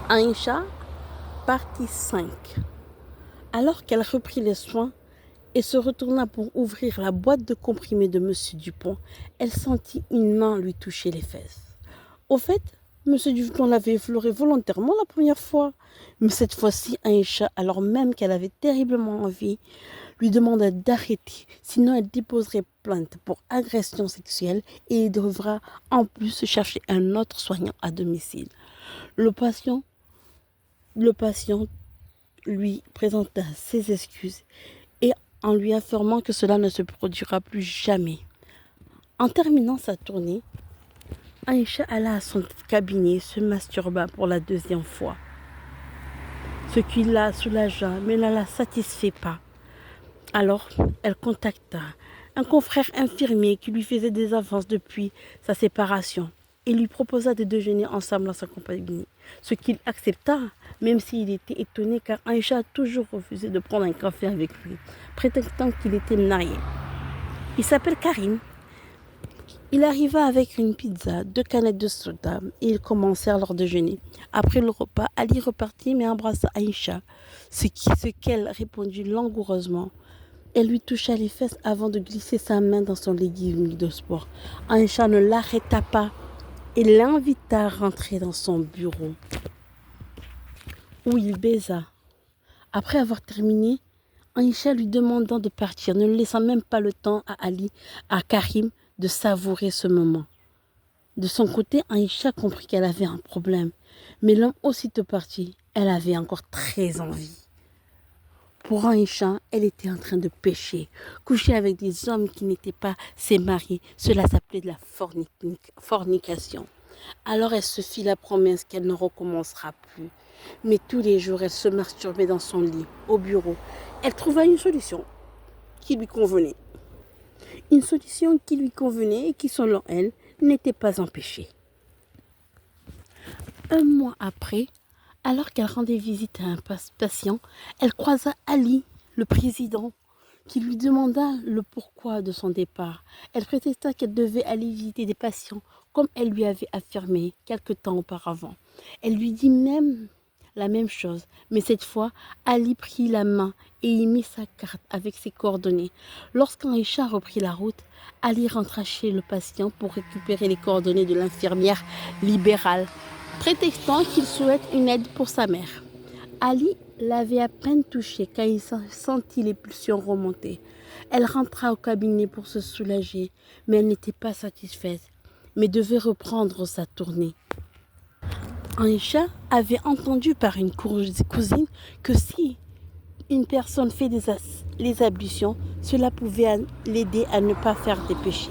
Aïcha, partie 5. Alors qu'elle reprit les soins et se retourna pour ouvrir la boîte de comprimés de M. Dupont, elle sentit une main lui toucher les fesses. Au fait, M. Dupont l'avait effleuré volontairement la première fois, mais cette fois-ci, Aïcha, alors même qu'elle avait terriblement envie, lui demanda d'arrêter, sinon elle déposerait plainte pour agression sexuelle et il devra en plus chercher un autre soignant à domicile. Le patient lui présenta ses excuses et en lui affirmant que cela ne se produira plus jamais. En terminant sa tournée, Aïcha alla à son cabinet et se masturba pour la deuxième fois. Ce qui la soulagea mais ne la satisfait pas. Alors, elle contacta un confrère infirmier qui lui faisait des avances depuis sa séparation et lui proposa de déjeuner ensemble dans sa compagnie, ce qu'il accepta, même s'il était étonné car Aïcha a toujours refusé de prendre un café avec lui, prétextant qu'il était marié. Il s'appelle Karim. Il arriva avec une pizza, 2 canettes de soda et ils commencèrent leur déjeuner. Après le repas, Ali repartit mais embrassa Aïcha, ce qu'elle répondit langoureusement. Elle lui toucha les fesses avant de glisser sa main dans son legging de sport. Aïcha ne l'arrêta pas et l'invita à rentrer dans son bureau, où il baisa. Après avoir terminé, Aïcha lui demandant de partir, ne laissant même pas le temps à Karim, de savourer ce moment. De son côté, Aïcha comprit qu'elle avait un problème, mais l'homme aussitôt parti, elle avait encore très envie. Pour Aïcha, elle était en train de pécher, coucher avec des hommes qui n'étaient pas ses maris. Cela s'appelait de la fornication. Alors elle se fit la promesse qu'elle ne recommencera plus. Mais tous les jours, elle se masturbait dans son lit, au bureau. Elle trouva une solution qui lui convenait. Une solution qui lui convenait et qui, selon elle, n'était pas un péché. Un mois après, alors qu'elle rendait visite à un patient, elle croisa Ali, le président, qui lui demanda le pourquoi de son départ. Elle prétexta qu'elle devait aller visiter des patients, comme elle lui avait affirmé quelque temps auparavant. Elle lui dit même la même chose, mais cette fois, Ali prit la main et y mit sa carte avec ses coordonnées. Lorsqu'Aïcha reprit la route, Ali rentra chez le patient pour récupérer les coordonnées de l'infirmière libérale, prétextant qu'il souhaite une aide pour sa mère. Ali l'avait à peine touchée quand il sentit les pulsions remonter. Elle rentra au cabinet pour se soulager, mais elle n'était pas satisfaite, mais devait reprendre sa tournée. Aïcha avait entendu par une cousine que si une personne fait les ablutions, cela pouvait l'aider à ne pas faire des péchés.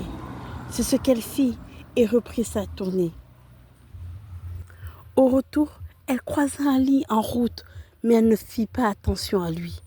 C'est ce qu'elle fit et reprit sa tournée. Au retour, elle croisa Ali en route, mais elle ne fit pas attention à lui.